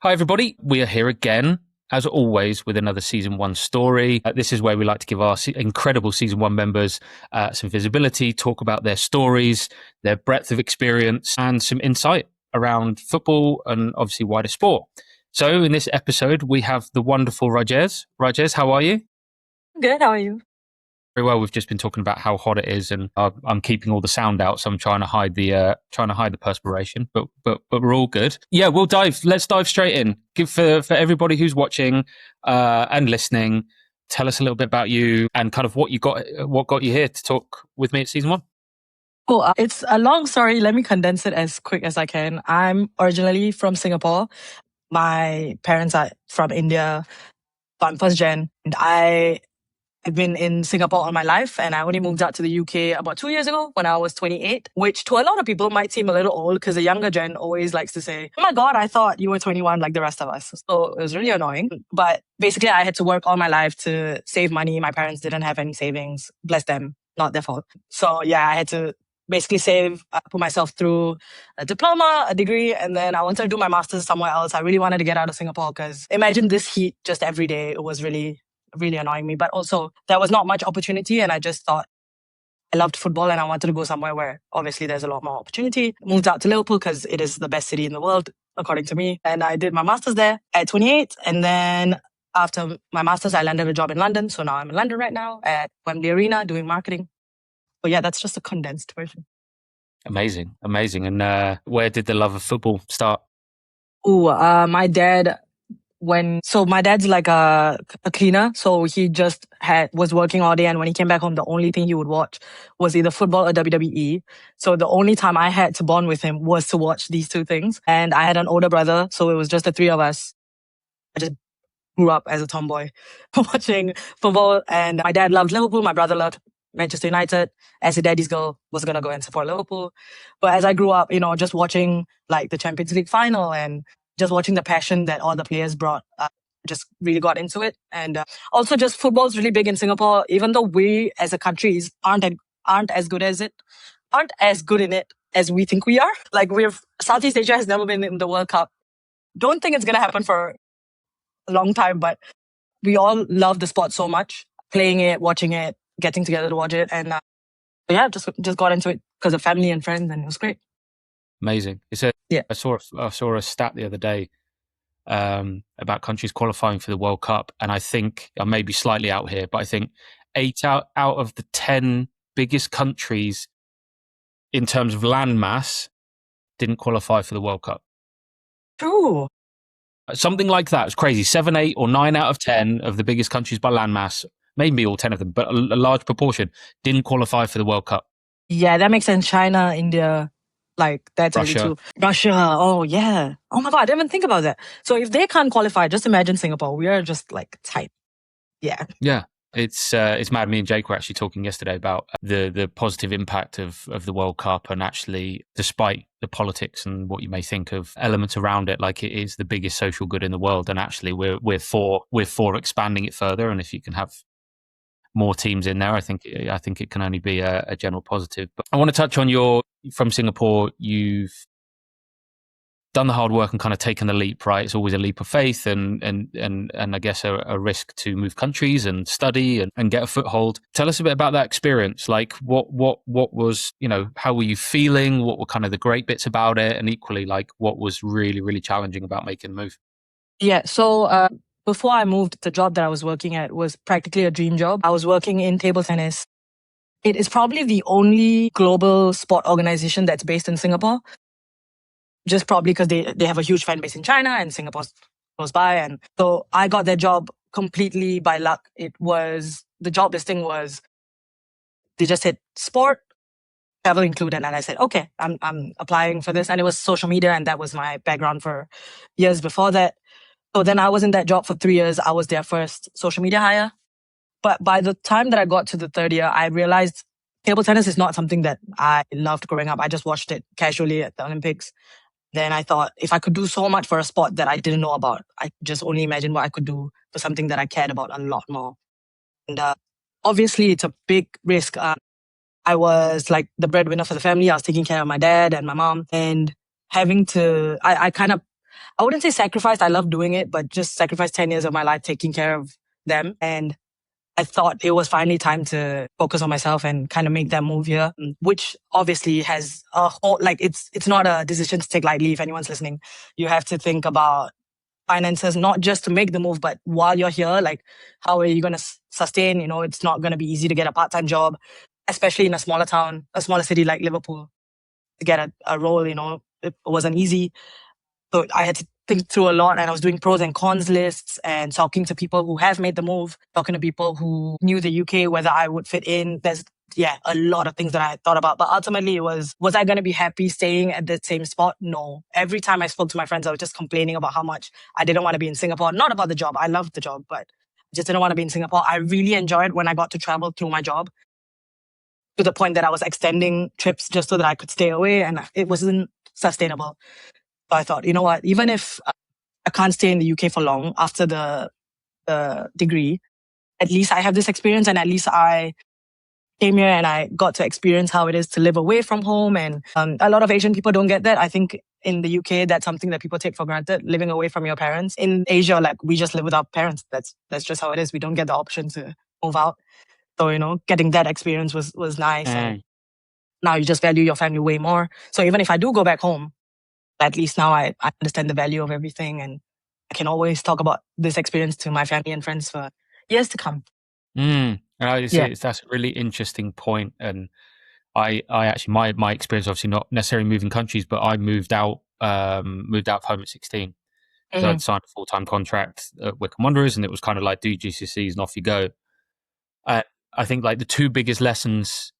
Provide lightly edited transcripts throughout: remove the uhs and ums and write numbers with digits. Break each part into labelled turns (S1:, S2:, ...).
S1: Hi, everybody. We are here again, as always, with another Season 1 story. This is where we like to give our incredible Season 1 members some visibility, talk about their stories, their breadth of experience, and some insight around football and obviously wider sport. So in this episode, we have the wonderful Rajes. Rajes, how are you?
S2: Good, how are you?
S1: Very well. We've just been talking about how hot it is, and I'm keeping all the sound out, so I'm trying to hide the perspiration. But we're all good. Yeah, let's dive straight in. Give for everybody who's watching and listening. Tell us a little bit about you and kind of what got you here to talk with me at Season 1.
S2: Cool. It's a long story. Let me condense it as quick as I can. I'm originally from Singapore. My parents are from India. So I'm first gen. And I've been in Singapore all my life, and I only moved out to the UK about 2 years ago when I was 28, which to a lot of people might seem a little old because the younger gen always likes to say, oh my God, I thought you were 21 like the rest of us. So it was really annoying. But basically, I had to work all my life to save money. My parents didn't have any savings. Bless them. Not their fault. So yeah, I had to basically save, put myself through a diploma, a degree, and then I wanted to do my master's somewhere else. I really wanted to get out of Singapore because imagine this heat just every day. It was really annoying me. But also there was not much opportunity, and I just thought I loved football and I wanted to go somewhere where obviously there's a lot more opportunity. Moved out to Liverpool because it is the best city in the world, according to me. And I did my master's there at 28. And then after my master's, I landed a job in London. So now I'm in London right now at Wembley Arena doing marketing. So yeah, that's just a condensed version.
S1: Amazing. And where did the love of football start?
S2: My dad, my dad's like a cleaner, so he just was working all day, and when he came back home, the only thing he would watch was either football or WWE. So the only time I had to bond with him was to watch these two things. And I had an older brother, so it was just the three of us. I just grew up as a tomboy watching football, and my dad loved Liverpool, my brother loved Manchester United. As a daddy's girl, was gonna go and support Liverpool. But as I grew up, just watching like the Champions League final and just watching the passion that all the players brought, just really got into it. And also just football's really big in Singapore, even though we as a country aren't as good in it as we think we are. Like Southeast Asia has never been in the World Cup. Don't think it's gonna happen for a long time, but we all love the sport so much, playing it, watching it, getting together to watch it. And yeah, just got into it because of family and friends, and it was great.
S1: Amazing. I saw a stat the other day about countries qualifying for the World Cup, and I think I may be slightly out here, but I think 8 out of the 10 biggest countries in terms of land mass didn't qualify for the World Cup.
S2: True.
S1: Something like that. It's crazy. 7, 8, or 9 out of 10 of the biggest countries by land mass, maybe all 10 of them, but a large proportion didn't qualify for the World Cup.
S2: Yeah, that makes sense. China, India, like that's
S1: Russia.
S2: really true. Russia. Oh yeah. Oh my God, I didn't even think about that. So if they can't qualify, just imagine Singapore. We are just like tight. Yeah.
S1: Yeah. It's mad. Me and Jake were actually talking yesterday about the positive impact of the World Cup, and actually, despite the politics and what you may think of elements around it, like it is the biggest social good in the world, and actually we're for expanding it further. And if you can have more teams in there, I think it can only be a general positive. But I want to touch on from Singapore. You've done the hard work and kind of taken the leap, right? It's always a leap of faith and I guess a risk to move countries and study and get a foothold. Tell us a bit about that experience. Like what was, how were you feeling? What were kind of the great bits about it? And equally, like what was really, really challenging about making the move?
S2: Yeah. So before I moved, the job that I was working at was practically a dream job. I was working in table tennis. It is probably the only global sport organization that's based in Singapore. Just probably because they have a huge fan base in China and Singapore's close by. And so I got that job completely by luck. The job listing was, they just said sport, travel included. And I said, okay, I'm applying for this. And it was social media, and that was my background for years before that. So then I was in that job for 3 years. I was their first social media hire. But by the time that I got to the third year, I realized table tennis is not something that I loved growing up. I just watched it casually at the Olympics. Then I thought, if I could do so much for a sport that I didn't know about, I just only imagine what I could do for something that I cared about a lot more. And obviously, it's a big risk. I was like the breadwinner for the family. I was taking care of my dad and my mom, and having to, I wouldn't say sacrificed. I love doing it, but just sacrificed 10 years of my life taking care of them. And I thought it was finally time to focus on myself and kind of make that move here, which obviously has a whole, like, it's not a decision to take lightly if anyone's listening. You have to think about finances, not just to make the move, but while you're here, like, how are you going to sustain? You know, it's not going to be easy to get a part-time job, especially in a smaller town, a smaller city like Liverpool, to get a role, you know, it wasn't easy. So I had to think through a lot, and I was doing pros and cons lists and talking to people who have made the move, talking to people who knew the UK, whether I would fit in. There's, a lot of things that I thought about. But ultimately, it was I going to be happy staying at the same spot? No. Every time I spoke to my friends, I was just complaining about how much I didn't want to be in Singapore. Not about the job. I loved the job, but I just didn't want to be in Singapore. I really enjoyed when I got to travel through my job, to the point that I was extending trips just so that I could stay away, and it wasn't sustainable. So I thought, you know what, even if I can't stay in the UK for long after the degree, at least I have this experience, and at least I came here and I got to experience how it is to live away from home. And a lot of Asian people don't get that. I think in the UK, that's something that people take for granted, living away from your parents. In Asia, like, we just live with our parents. That's just how it is. We don't get the option to move out. So, you know, getting that experience was nice. And now you just value your family way more. So even if I do go back home, at least now I understand the value of everything, and I can always talk about this experience to my family and friends for years to come.
S1: That's a really interesting point. And I actually, my experience, obviously not necessarily moving countries, but I moved out of home at 16. So I'd signed a full-time contract at Wycombe Wanderers, and it was kind of like, do GCSEs and off you go. I think like the two biggest lessons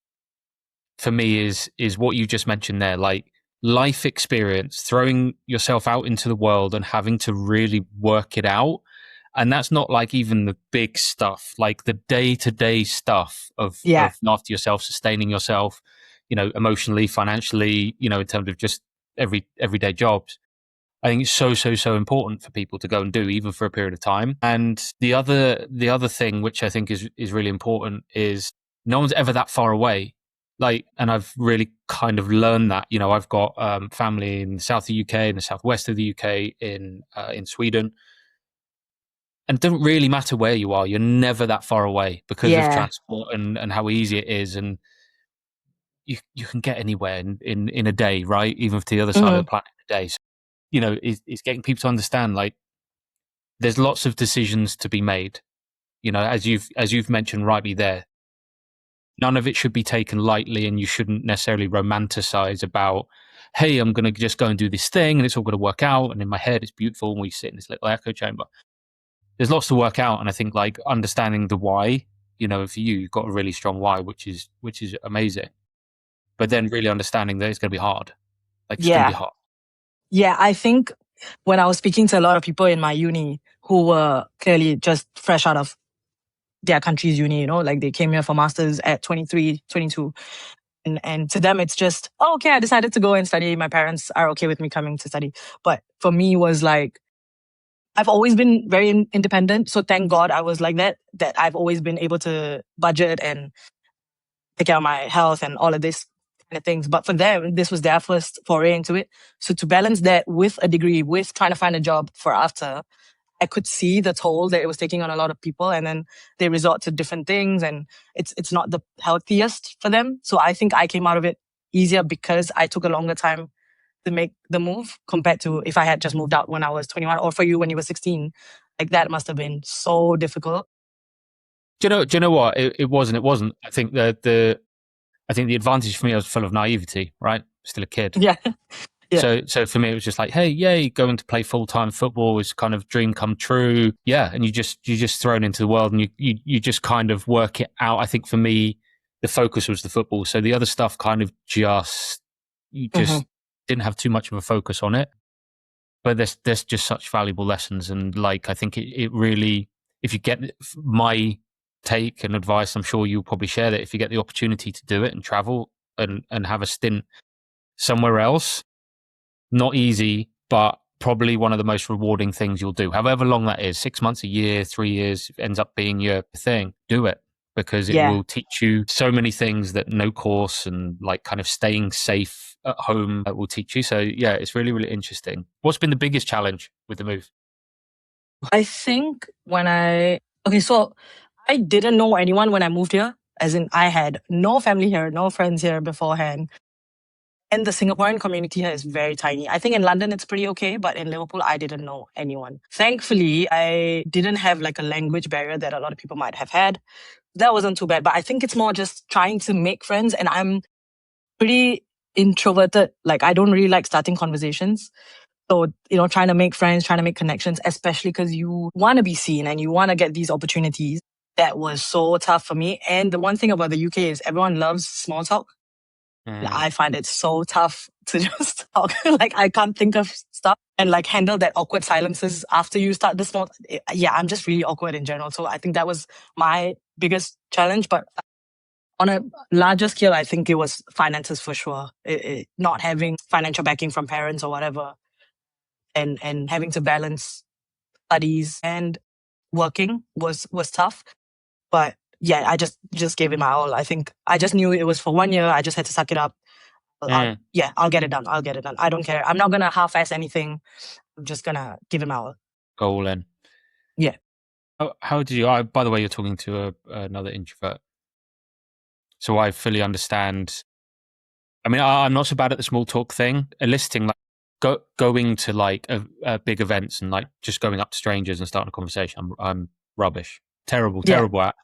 S1: for me is what you just mentioned there, like life experience, throwing yourself out into the world and having to really work it out. And that's not like even the big stuff, like the day-to-day stuff of looking after yourself, sustaining yourself, you know, emotionally, financially, you know, in terms of just everyday jobs. I think it's so important for people to go and do, even for a period of time. And the other thing, which I think is really important, is no one's ever that far away. Like, and I've really kind of learned that. You know, I've got family in the south of the UK, in the southwest of the UK, in Sweden, and it doesn't really matter where you are. You're never that far away because of transport and how easy it is, and you can get anywhere in a day, right? Even to the other side of the planet in a day. So, you know, it's getting people to understand, like, there's lots of decisions to be made. You know, as you've mentioned rightly there, none of it should be taken lightly, and you shouldn't necessarily romanticize about, hey, I'm going to just go and do this thing and it's all going to work out. And in my head, it's beautiful. And we sit in this little echo chamber. There's lots to work out. And I think, like, understanding the why, you know, for you, you've got a really strong why, which is amazing. But then really understanding that it's going to be hard. Like, it's going to be hard.
S2: Yeah, I think when I was speaking to a lot of people in my uni who were clearly just fresh out of their country's uni, you know, like they came here for masters at 23, 22. And to them, it's just, oh, okay, I decided to go and study. My parents are okay with me coming to study. But for me, was like, I've always been very independent. So thank God I was like that I've always been able to budget and take care of my health and all of this kind of things. But for them, this was their first foray into it. So to balance that with a degree, with trying to find a job for after, I could see the toll that it was taking on a lot of people, and then they resort to different things, and it's not the healthiest for them. So I think I came out of it easier because I took a longer time to make the move compared to if I had just moved out when I was 21, or for you when you were 16. Like, that must have been so difficult.
S1: Do you know what? It wasn't. I think the advantage for me, I was full of naivety, right? Still a kid.
S2: Yeah.
S1: So for me, it was just like, hey, yay, going to play full-time football is kind of dream come true. Yeah. And you're just thrown into the world, and you just kind of work it out. I think for me, the focus was the football. So the other stuff kind of you just didn't have too much of a focus on it. But there's just such valuable lessons. And, like, I think it really, if you get my take and advice, I'm sure you'll probably share that, if you get the opportunity to do it and travel and have a stint somewhere else, not easy, but probably one of the most rewarding things you'll do. However long that is, 6 months, a year, 3 years, ends up being your thing. Do it. because it
S2: Yeah.
S1: will teach you so many things that no course and like kind of staying safe at home will teach you. So yeah, it's really, really interesting. What's been the biggest challenge with the move?
S2: I think so I didn't know anyone when I moved here, as in I had no family here, no friends here beforehand. And the Singaporean community here is very tiny. I think in London it's pretty okay, but in Liverpool I didn't know anyone. Thankfully, I didn't have like a language barrier that a lot of people might have had. That wasn't too bad, but I think it's more just trying to make friends, and I'm pretty introverted. Like I don't really like starting conversations. So, trying to make friends, trying to make connections, especially because you want to be seen and you want to get these opportunities. That was so tough for me. And the one thing about the UK is everyone loves small talk. I find it so tough to just talk. Like I can't think of stuff and like handle that awkward silences after you start the small. Yeah, I'm just really awkward in general. So I think that was my biggest challenge. But on a larger scale, I think it was finances for sure. Not having financial backing from parents or whatever, and having to balance studies and working was tough. But yeah, I just gave it my all. I think I just knew it was for 1 year. I just had to suck it up. I'll get it done. I'll get it done. I don't care. I'm not gonna half-ass anything. I'm just gonna give it my all.
S1: Go all in.
S2: Yeah.
S1: How did you? By the way, you're talking to another introvert, so I fully understand. I mean, I'm not so bad at the small talk thing. Eliciting, like going to like big events and like just going up to strangers and starting a conversation. I'm rubbish, terrible at.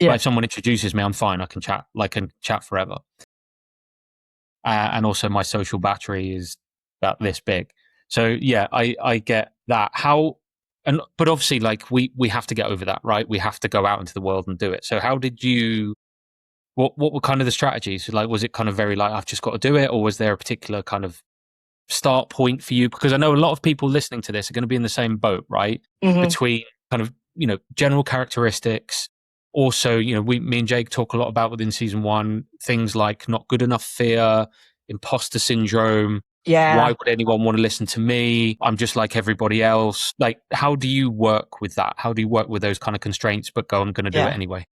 S1: But if someone introduces me, I'm fine. I can chat forever. And also, my social battery is about this big. So yeah, I get that. But obviously, like we have to get over that, right? We have to go out into the world and do it. So how did you? What were kind of the strategies? Like, was it kind of very like I've just got to do it, or was there a particular kind of start point for you? Because I know a lot of people listening to this are going to be in the same boat, right?
S2: Mm-hmm.
S1: Between kind of general characteristics. Also, me and Jake talk a lot about within season 1 things like not good enough fear, imposter syndrome.
S2: Yeah.
S1: Why would anyone want to listen to me? I'm just like everybody else. Like, how do you work with that? How do you work with those kind of constraints, but go, I'm going to do it anyway?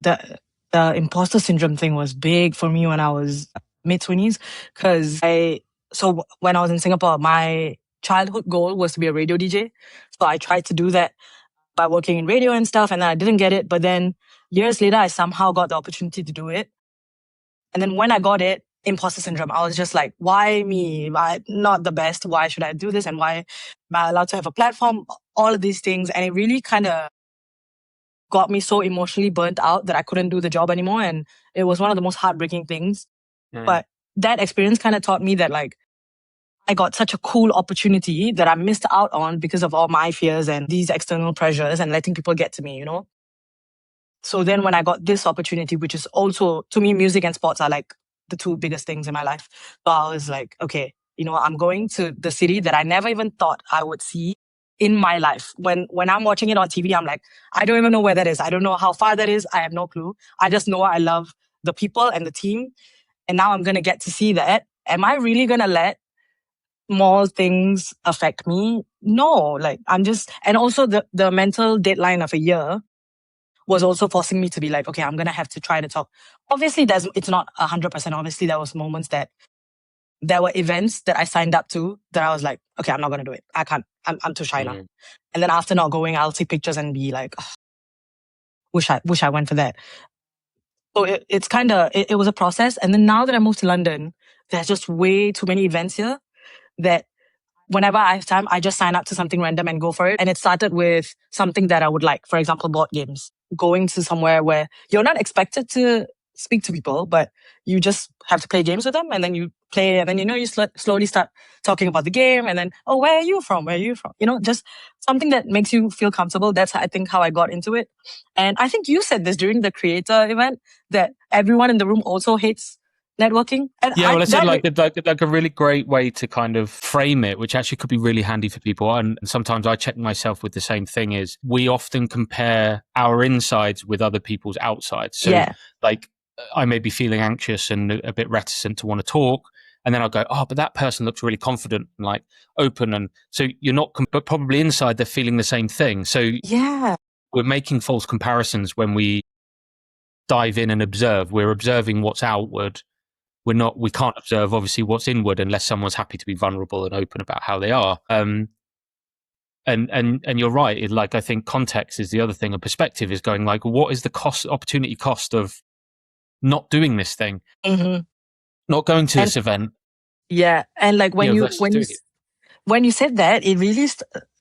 S2: The imposter syndrome thing was big for me when I was mid-20s, because when I was in Singapore, my childhood goal was to be a radio DJ. So I tried to do that by working in radio and stuff, and then I didn't get it. But then years later, I somehow got the opportunity to do it. And then when I got it, imposter syndrome, I was just like, why me? Why not the best? Why should I do this? And why am I allowed to have a platform? All of these things. And it really kind of got me so emotionally burnt out that I couldn't do the job anymore. And it was one of the most heartbreaking things. But that experience kind of taught me that like, I got such a cool opportunity that I missed out on because of all my fears and these external pressures and letting people get to me, So then when I got this opportunity, which is also, to me, music and sports are like the two biggest things in my life. So I was like, okay, I'm going to the city that I never even thought I would see in my life. When I'm watching it on TV, I'm like, I don't even know where that is. I don't know how far that is. I have no clue. I just know I love the people and the team. And now I'm going to get to see that. Am I really going to let small things affect me? No, like and also the mental deadline of a year was also forcing me to be like, okay, I'm going to have to try to talk. Obviously, it's not 100%. Obviously, there was moments that there were events that I signed up to that I was like, okay, I'm not going to do it. I can't. I'm too shy now. And then after not going, I'll see pictures and be like, oh, wish I went for that. So it's kind of, it was a process. And then now that I moved to London, there's just way too many events here that whenever I have time, I just sign up to something random and go for it. And it started with something that I would like, for example, board games. Going to somewhere where you're not expected to speak to people, but you just have to play games with them. And then you play, and then, you slowly start talking about the game. And then, oh, where are you from? Where are you from? Just something that makes you feel comfortable. That's, I think, how I got into it. And I think you said this during the creator event, that everyone in the room also hates networking. And
S1: I said like a really great way to kind of frame it, which actually could be really handy for people. And sometimes I check myself with the same thing, is we often compare our insides with other people's outsides. So like I may be feeling anxious and a bit reticent to want to talk. And then I'll go, oh, but that person looks really confident and like open. And so you're not, but probably inside they're feeling the same thing. So we're making false comparisons when we dive in and observe. We're observing what's outward. We can't observe obviously what's inward unless someone's happy to be vulnerable and open about how they are. And you're right. Like, I think context is the other thing. A perspective is going like, what is the opportunity cost of not doing this thing, not going to this event?
S2: Yeah, and like when you
S1: versus doing it.
S2: when you said that, it really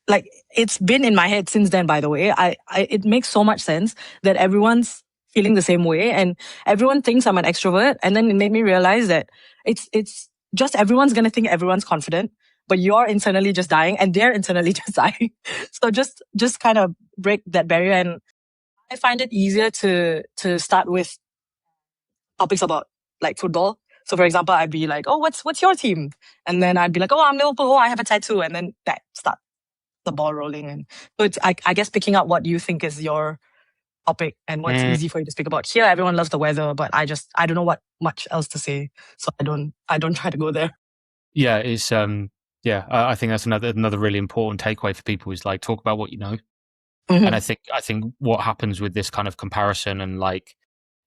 S2: like it's been in my head since then. By the way, it makes so much sense that everyone's feeling the same way, and everyone thinks I'm an extrovert, and then it made me realize that it's just everyone's gonna think everyone's confident, but you're internally just dying, and they're internally just dying. So just kind of break that barrier, and I find it easier to start with topics about like football. So for example, I'd be like, "Oh, what's your team?" And then I'd be like, "Oh, I'm Liverpool. Oh, I have a tattoo." And then that starts the ball rolling. And so it's I guess picking up what you think is your topic and what's easy for you to speak about. Here, everyone loves the weather, but I don't know what much else to say, so I don't try to go there.
S1: Yeah, it's I think that's another really important takeaway for people is like talk about what you know. And I think what happens with this kind of comparison and like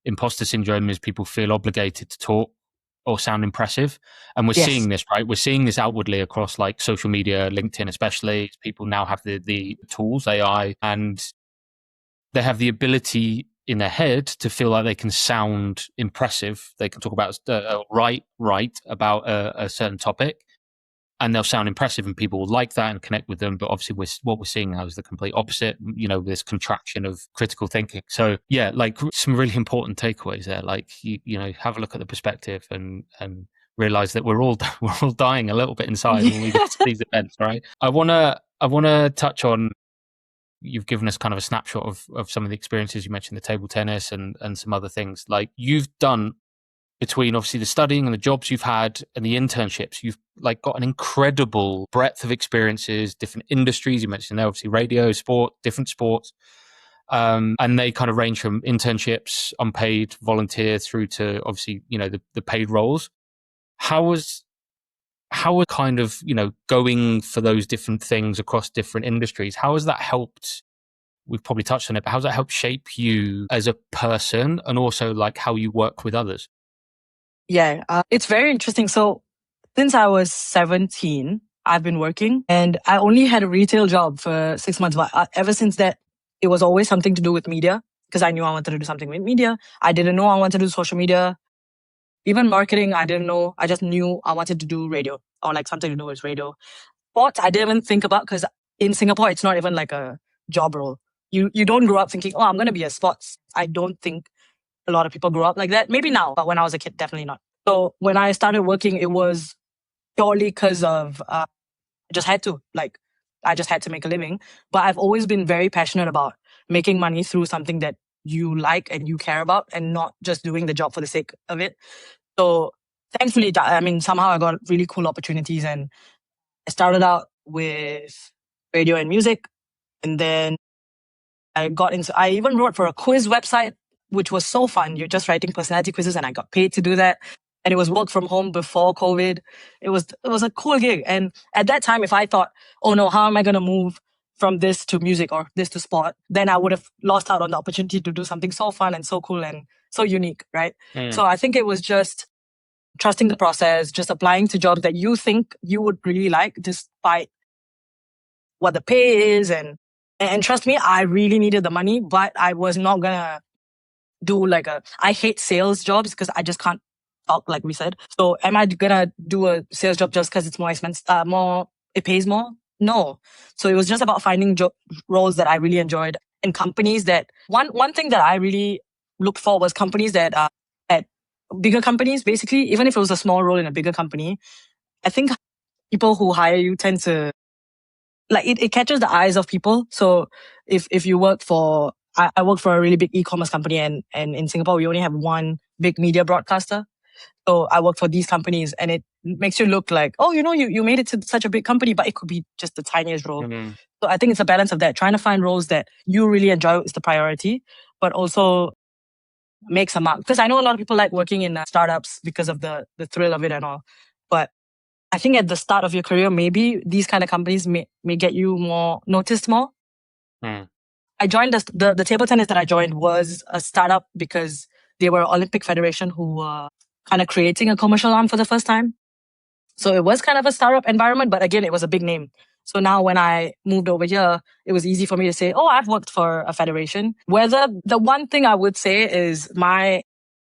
S1: imposter syndrome is people feel obligated to talk or sound impressive. And we're seeing this, right? We're seeing this outwardly across like social media, LinkedIn especially. People now have the tools, AI, and they have the ability in their head to feel like they can sound impressive. They can talk about right about a certain topic, and they'll sound impressive, and people will like that and connect with them. But obviously, what we're seeing now is the complete opposite. This contraction of critical thinking. So yeah, like some really important takeaways there. Like have a look at the perspective and realize that we're all dying a little bit inside when we get to these events, right? I wanna touch on. You've given us kind of a snapshot of some of the experiences. You mentioned the table tennis and some other things. Like you've done between obviously the studying and the jobs you've had and the internships, you've like got an incredible breadth of experiences, different industries. You mentioned there obviously radio, sport, different sports. And they kind of range from internships, unpaid, volunteer through to obviously, the paid roles. How are kind of, going for those different things across different industries? How has that helped? We've probably touched on it, but how does that help shape you as a person and also like how you work with others?
S2: Yeah, it's very interesting. So since I was 17, I've been working, and I only had a retail job for 6 months. But ever since that, it was always something to do with media because I knew I wanted to do something with media. I didn't know I wanted to do social media. Even marketing, I didn't know. I just knew I wanted to do radio or like something to do with radio. Sports, I didn't even think about because in Singapore, it's not even like a job role. You don't grow up thinking, oh, I'm going to be a sports. I don't think a lot of people grow up like that. Maybe now, but when I was a kid, definitely not. So when I started working, it was purely because of I just had to. Like, I just had to make a living. But I've always been very passionate about making money through something that you like and you care about and not just doing the job for the sake of it. So thankfully, somehow I got really cool opportunities, and I started out with radio and music, and then I even wrote for a quiz website, which was so fun. You're just writing personality quizzes, and I got paid to do that. And it was work from home before COVID. It was a cool gig. And at that time, if I thought, oh no, how am I going to move from this to music or this to sport? Then I would have lost out on the opportunity to do something so fun and so cool and so unique, right? So I think it was just trusting the process, just applying to jobs that you think you would really like, despite what the pay is. And trust me, I really needed the money, but I was not gonna do I hate sales jobs because I just can't talk, like we said. So am I gonna do a sales job just because it's more expensive, it pays more? No. So it was just about finding roles that I really enjoyed in companies that, one thing that I really looked for was companies that are at bigger companies, basically, even if it was a small role in a bigger company. I think people who hire you tend to, like, it catches the eyes of people. So if you work for, I work for a really big e-commerce company, and in Singapore, we only have one big media broadcaster. So I work for these companies, and it makes you look like, oh, you made it to such a big company, but it could be just the tiniest role. So I think it's a balance of that. Trying to find roles that you really enjoy is the priority, but also makes a mark. Because I know a lot of people like working in startups because of the thrill of it and all. But I think at the start of your career, maybe these kind of companies may get you more noticed more. I joined the table tennis that I joined was a startup because they were Olympic Federation who were kind of creating a commercial arm for the first time. So it was kind of a startup environment, but again, it was a big name. So now when I moved over here, it was easy for me to say, oh, I've worked for a federation. Whether the one thing I would say is my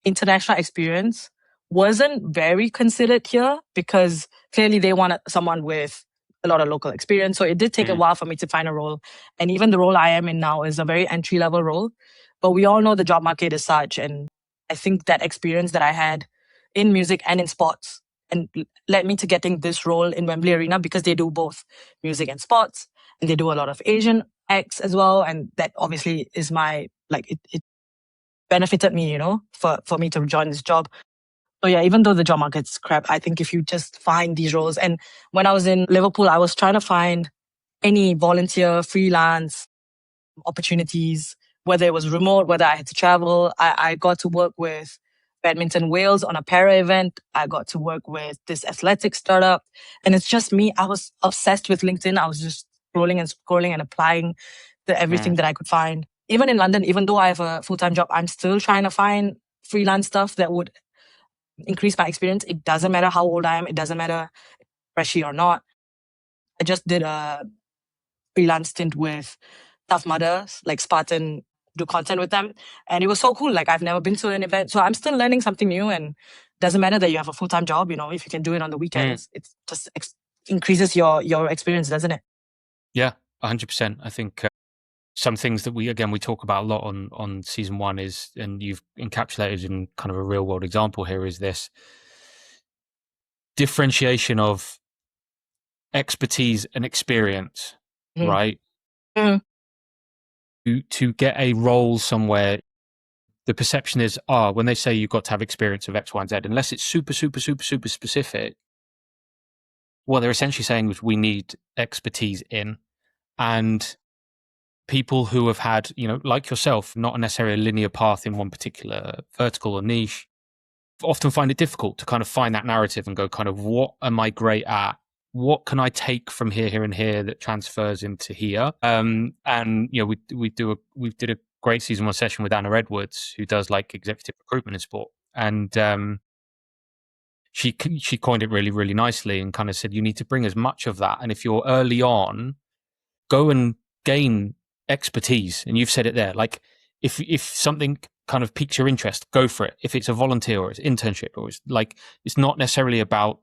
S2: international experience wasn't very considered here because clearly they wanted someone with a lot of local experience. So it did take a while for me to find a role. And even the role I am in now is a very entry level role. But we all know the job market is such. And I think that experience that I had in music and in sports and led me to getting this role in Wembley Arena because they do both music and sports. And they do a lot of Asian acts as well. And that obviously is my, like, it benefited me, for me to join this job. So yeah, even though the job market's crap, I think if you just find these roles, and when I was in Liverpool, I was trying to find any volunteer, freelance opportunities, whether it was remote, whether I had to travel. I got to work with Badminton Wales on a para event. I got to work with this athletic startup. And it's just me. I was obsessed with LinkedIn. I was just scrolling and scrolling and applying to everything that I could find. Even in London, even though I have a full-time job, I'm still trying to find freelance stuff that would increase my experience. It doesn't matter how old I am. It doesn't matter if I'm freshy or not. I just did a freelance stint with Tough Mudders, like Spartan, do content with them. And it was so cool. Like I've never been to an event. So I'm still learning something new, and doesn't matter that you have a full-time job, if you can do it on the weekends, it just increases your experience, doesn't it?
S1: Yeah, 100%. I think some things that we talk about a lot on season one is, and you've encapsulated in kind of a real world example here, is this differentiation of expertise and experience, right?
S2: Mm.
S1: To get a role somewhere, the perception is, when they say you've got to have experience of X, Y, and Z, unless it's super, super, super, super specific, what they're essentially saying is we need expertise in. And people who have had, like yourself, not necessarily a linear path in one particular vertical or niche, often find it difficult to kind of find that narrative and go kind of, what am I great at? What can I take from here, here, and here that transfers into here? And we did a great season one session with Anna Edwards, who does like executive recruitment in sport, and she coined it really, really nicely and kind of said you need to bring as much of that. And if you're early on, go and gain expertise. And you've said it there, like if something kind of piques your interest, go for it. If it's a volunteer or it's internship or it's not necessarily about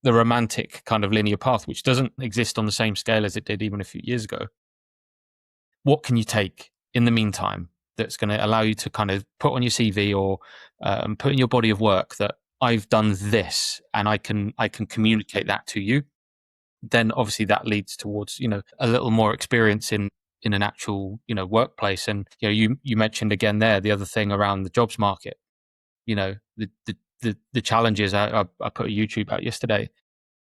S1: the romantic kind of linear path, which doesn't exist on the same scale as it did even a few years ago. What can you take in the meantime that's going to allow you to kind of put on your CV or put in your body of work that I've done this and I can communicate that to you? Then obviously that leads towards, a little more experience in an actual, workplace. And, you mentioned again there, the other thing around the jobs market, the challenges. I put a YouTube out yesterday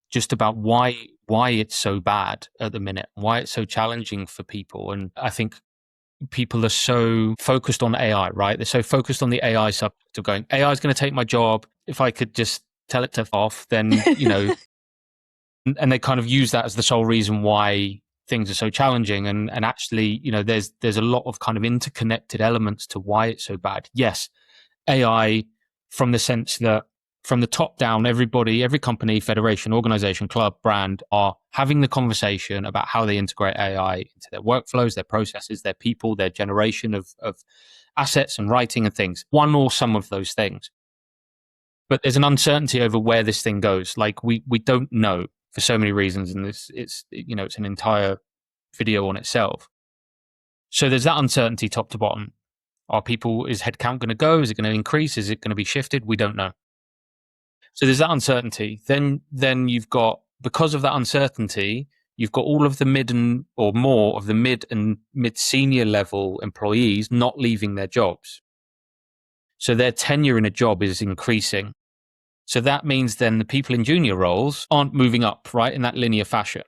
S1: just about why it's so bad at the minute, why it's so challenging for people. And I think people are so focused on AI, right? They're so focused on the AI subject of going, AI is going to take my job. If I could just tell it to off, then, and they kind of use that as the sole reason why things are so challenging. And actually, there's a lot of kind of interconnected elements to why it's so bad. Yes, AI, from the sense that from the top down, everybody, every company, federation, organization, club, brand are having the conversation about how they integrate AI into their workflows, their processes, their people, their generation of assets and writing and things, one or some of those things. But there's an uncertainty over where this thing goes. Like we don't know for so many reasons, and it's an entire video on itself. So there's that uncertainty top to bottom. Is headcount going to go? Is it going to increase? Is it going to be shifted? We don't know. So there's that uncertainty. Then you've got, because of that uncertainty, you've got all of the mid and or more of the mid and mid senior level employees not leaving their jobs. So their tenure in a job is increasing. So that means then the people in junior roles aren't moving up, right, in that linear fashion.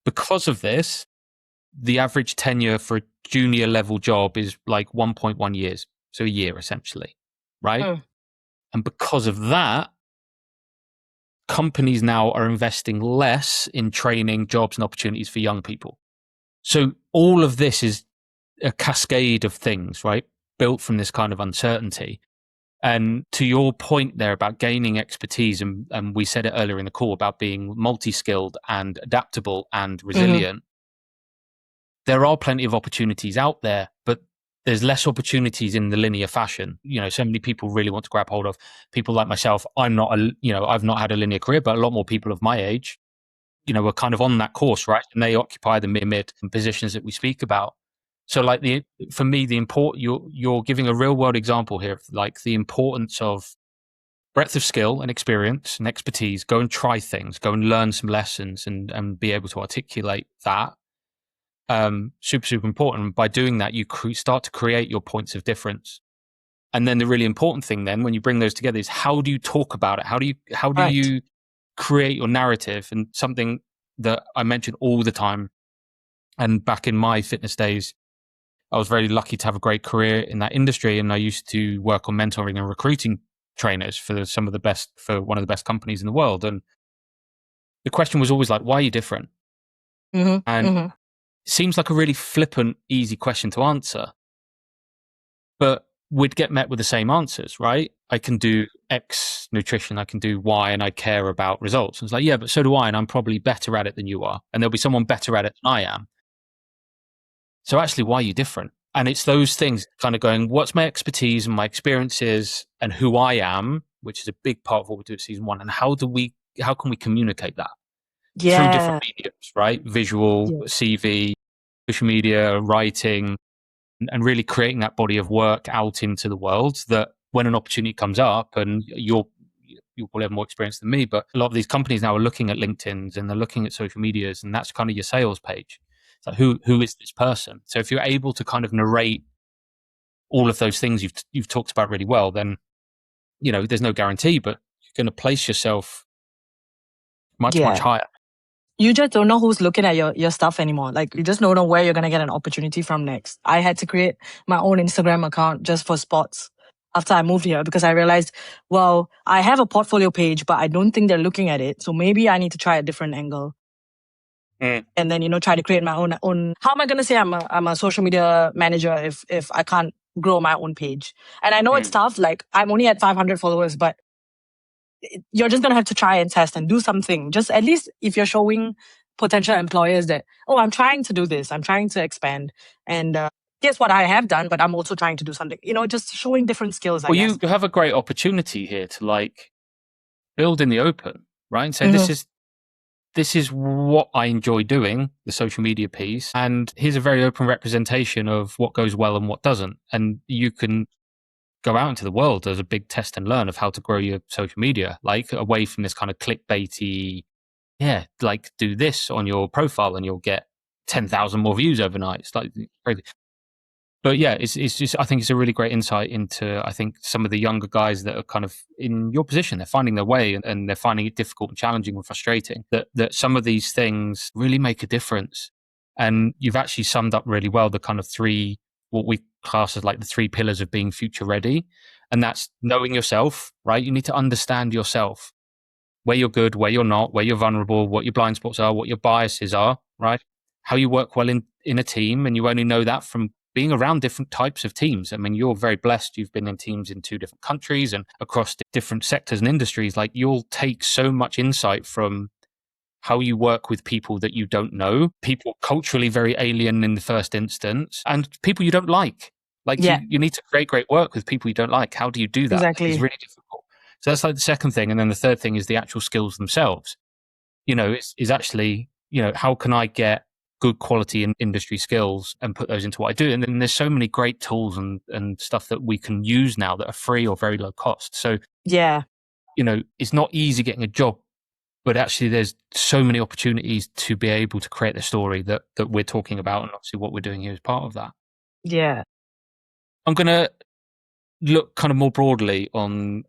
S1: Because of this, the average tenure for a junior level job is like 1.1 years. So a year essentially, right? Oh. And because of that, companies now are investing less in training, jobs and opportunities for young people. So all of this is a cascade of things, right? Built from this kind of uncertainty. And to your point there about gaining expertise, and we said it earlier in the call about being multi-skilled and adaptable and resilient, there are plenty of opportunities out there, but there's less opportunities in the linear fashion. So many people really want to grab hold of. People like myself, I've not had a linear career, but a lot more people of my age, are kind of on that course, right? And they occupy the mid positions that we speak about. So like for me, the you're giving a real world example here of like the importance of breadth of skill and experience and expertise. Go and try things, go and learn some lessons and be able to articulate that. Super, super important. By doing that, you start to create your points of difference. And then the really important thing then when you bring those together is how do you talk about it? How do you create your narrative? And something that I mention all the time, and back in my fitness days, I was very lucky to have a great career in that industry. And I used to work on mentoring and recruiting trainers for one of the best companies in the world. And the question was always like, why are you different? And it seems like a really flippant, easy question to answer, but we'd get met with the same answers, right? I can do X nutrition, I can do Y, and I care about results. And it's like, yeah, but so do I, and I'm probably better at it than you are. And there'll be someone better at it than I am. So actually, why are you different? And it's those things kind of going, what's my expertise and my experiences and who I am, which is a big part of what we do at season 1. And how can we communicate that through different mediums, right? Visual, CV, social media, writing, and really creating that body of work out into the world that when an opportunity comes up, and you'll probably have more experience than me, but a lot of these companies now are looking at LinkedIn's and they're looking at social medias, and that's kind of your sales page. It's like, who is this person? So if you're able to kind of narrate all of those things you've talked about really well, then, there's no guarantee, but you're going to place yourself much higher.
S2: You just don't know who's looking at your stuff anymore. Like, you just don't know where you're going to get an opportunity from next. I had to create my own Instagram account just for sports after I moved here because I realized, well, I have a portfolio page, but I don't think they're looking at it. So maybe I need to try a different angle. And then, try to create my own. How am I going to say I'm a social media manager if I can't grow my own page? And I know it's tough. Like, I'm only at 500 followers, but you're just going to have to try and test and do something. Just at least if you're showing potential employers that, oh, I'm trying to do this, I'm trying to expand. And here's what I have done, but I'm also trying to do something, just showing different skills, I guess.
S1: You have a great opportunity here to like build in the open, right? And say, this is what I enjoy doing, the social media piece. And here's a very open representation of what goes well and what doesn't. And you can go out into the world as a big test and learn of how to grow your social media, like away from this kind of clickbaity, like do this on your profile and you'll get 10,000 more views overnight. It's like crazy. But yeah, it's just, I think it's a really great insight into, I think, some of the younger guys that are kind of in your position. They're finding their way and they're finding it difficult and challenging and frustrating, that some of these things really make a difference. And you've actually summed up really well the kind of what we class as like the 3 pillars of being future ready. And that's knowing yourself, right? You need to understand yourself, where you're good, where you're not, where you're vulnerable, what your blind spots are, what your biases are, right? How you work well in a team. And you only know that from being around different types of teams. I mean, you're very blessed. You've been in teams in 2 different countries and across different sectors and industries. Like, you'll take so much insight from how you work with people that you don't know, people culturally very alien in the first instance, and people you don't like. Like, you need to create great work with people you don't like. How do you do that?
S2: Exactly.
S1: It's really difficult. So that's like the second thing. And then the third thing is the actual skills themselves. Is actually, how can I get good quality in industry skills and put those into what I do? And then there's so many great tools and stuff that we can use now that are free or very low cost. So, it's not easy getting a job, but actually there's so many opportunities to be able to create the story that we're talking about. And obviously what we're doing here is part of that.
S2: Yeah.
S1: I'm going to look kind of more broadly on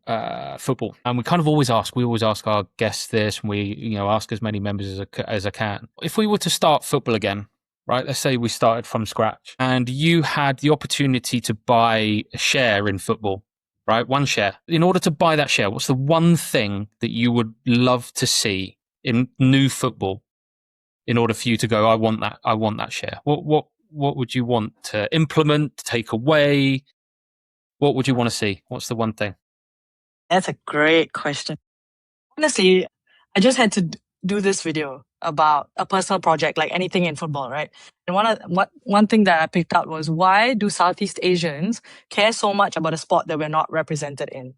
S1: football. And we always ask our guests this, and we, ask as many members as I can. If we were to start football again, right? Let's say we started from scratch and you had the opportunity to buy a share in football, right? One share. In order to buy that share, what's the one thing that you would love to see in new football in order for you to go, I want that share? What what would you want to implement, take away? What would you want to see? What's the one thing?
S2: That's a great question. Honestly, I just had to do this video about a personal project, like anything in football, right? And one thing that I picked out was, why do Southeast Asians care so much about a sport that we're not represented in?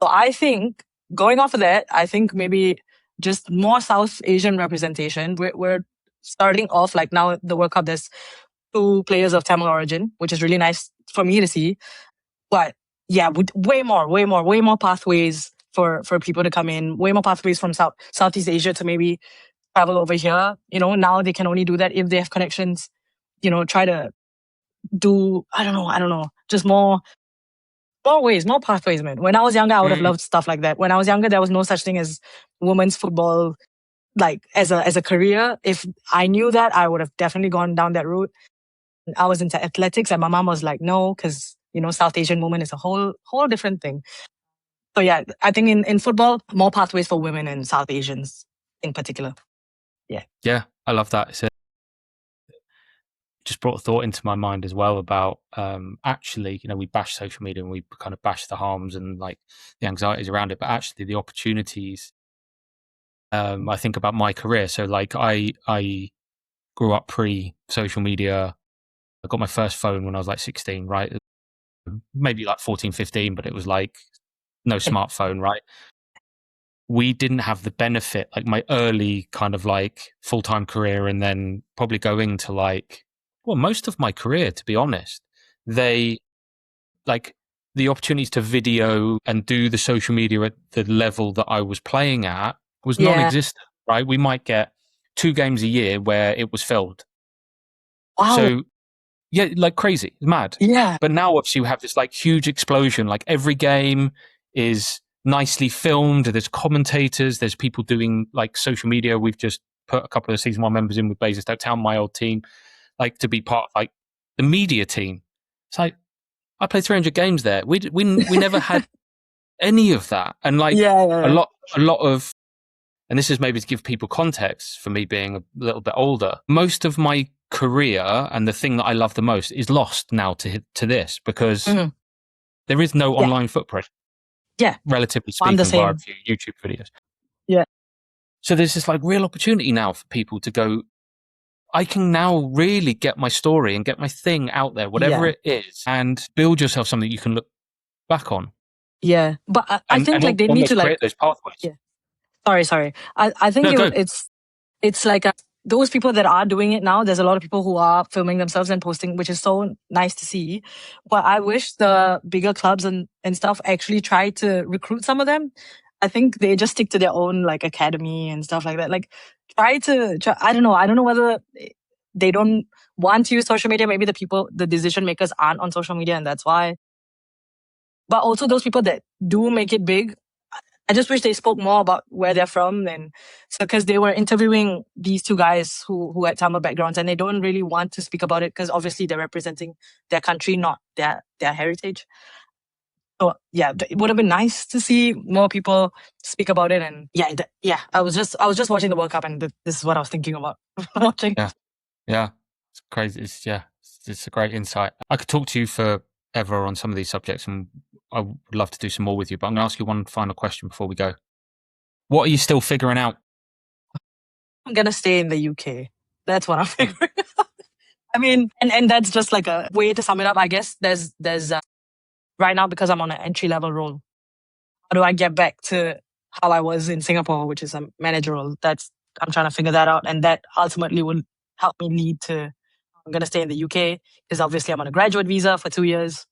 S2: So I think, going off of that, I think maybe just more South Asian representation. We're starting off, like, now the World Cup, there's 2 players of Tamil origin, which is really nice for me to see. But yeah, way more pathways for people to come in, way more pathways from Southeast Asia to maybe travel over here. Now they can only do that if they have connections. Try to do, I don't know, just more ways, more pathways, man. When I was younger, I would have loved stuff like that. When I was younger, there was no such thing as women's football, like as a career. If I knew that, I would have definitely gone down that route. I was into athletics, and my mom was like, no, because South Asian woman is a whole different thing. So yeah, I think in football, more pathways for women and South Asians in particular.
S1: Yeah, I love that. So just brought a thought into my mind as well about actually, we bash social media and we kind of bash the harms and like the anxieties around it, but actually the opportunities. I think about my career. So like I grew up pre social media. I got my first phone when I was like 16, right? Maybe like 14, 15, but it was like no smartphone, right? We didn't have the benefit, like my early kind of like full-time career, and then probably going to like, well, most of my career, to be honest, they like the opportunities to video and do the social media at the level that I was playing at was non-existent, right? We might get 2 games a year where it was filmed.
S2: Wow.
S1: So yeah, like crazy, mad.
S2: Yeah.
S1: But now obviously you have this like huge explosion. Like every game is nicely filmed. There's commentators. There's people doing like social media. We've just put a couple of season 1 members in with Basingstoke Town, my old team, like to be part of like the media team. It's like I played 300 games there. We never had any of that, and like a lot of. And this is maybe to give people context for me being a little bit older. Most of my career and the thing that I love the most is lost now to this because there is no online footprint.
S2: Yeah.
S1: Relatively speaking, via a few YouTube videos.
S2: Yeah.
S1: So there's this like real opportunity now for people to go, I can now really get my story and get my thing out there, whatever it is, and build yourself something you can look back on.
S2: Yeah. But I think like they need to
S1: create those pathways.
S2: Yeah. Sorry. I think it's like those people that are doing it now, there's a lot of people who are filming themselves and posting, which is so nice to see. But I wish the bigger clubs and stuff actually try to recruit some of them. I think they just stick to their own like academy and stuff like that. Like try, I don't know whether they don't want to use social media. Maybe the decision makers aren't on social media and that's why. But also those people that do make it big, I just wish they spoke more about where they're from, and so because they were interviewing these 2 guys who had Tamil backgrounds, and they don't really want to speak about it because obviously they're representing their country, not their heritage. So yeah, it would have been nice to see more people speak about it. And yeah, I was just watching the World Cup, and this is what I was thinking about watching.
S1: Yeah, it's crazy. It's a great insight. I could talk to you forever on some of these subjects, and I would love to do some more with you, but I'm going to ask you one final question before we go. What are you still figuring out?
S2: I'm going to stay in the UK. That's what I'm figuring out. I mean, and that's just like a way to sum it up, I guess. There's right now, because I'm on an entry-level role, how do I get back to how I was in Singapore, which is a manager role? I'm trying to figure that out, and that ultimately will help me lead to, I'm going to stay in the UK, because obviously I'm on a graduate visa for 2 years.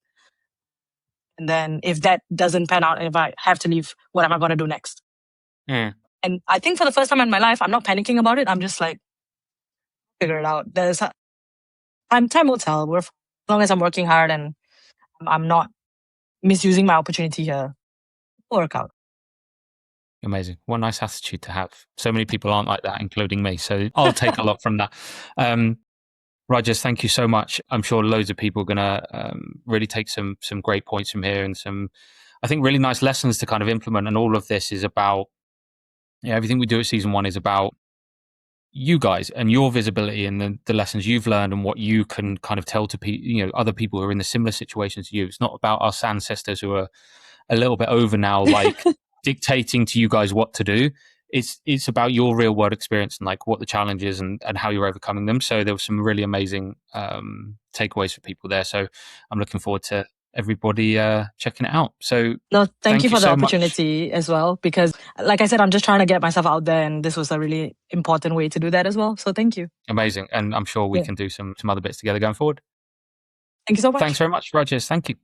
S2: And then if that doesn't pan out, and if I have to leave, what am I going to do next? And I think for the first time in my life, I'm not panicking about it. I'm just like, figure it out. Time will tell. As long as I'm working hard and I'm not misusing my opportunity here, it'll work out.
S1: Amazing. What a nice attitude to have. So many people aren't like that, including me. So I'll take a lot from that. Rajes, thank you so much. I'm sure loads of people are going to really take some great points from here and some, I think, really nice lessons to kind of implement. And all of this is about, everything we do at season 1 is about, you guys and your visibility and the lessons you've learned and what you can kind of tell to people, other people who are in the similar situations to you. It's not about us ancestors who are a little bit over now, like dictating to you guys what to do. It's about your real world experience and like what the challenge is and how you're overcoming them. So there was some really amazing takeaways for people there. So I'm looking forward to everybody checking it out. So
S2: No, thank you for the
S1: so much.
S2: opportunity as well, because like I said, I'm just trying to get myself out there, and this was a really important way to do that as well. So thank you.
S1: Amazing. And I'm sure we can do some other bits together going forward.
S2: Thank you so much.
S1: Thanks very much, Rajes. Thank you.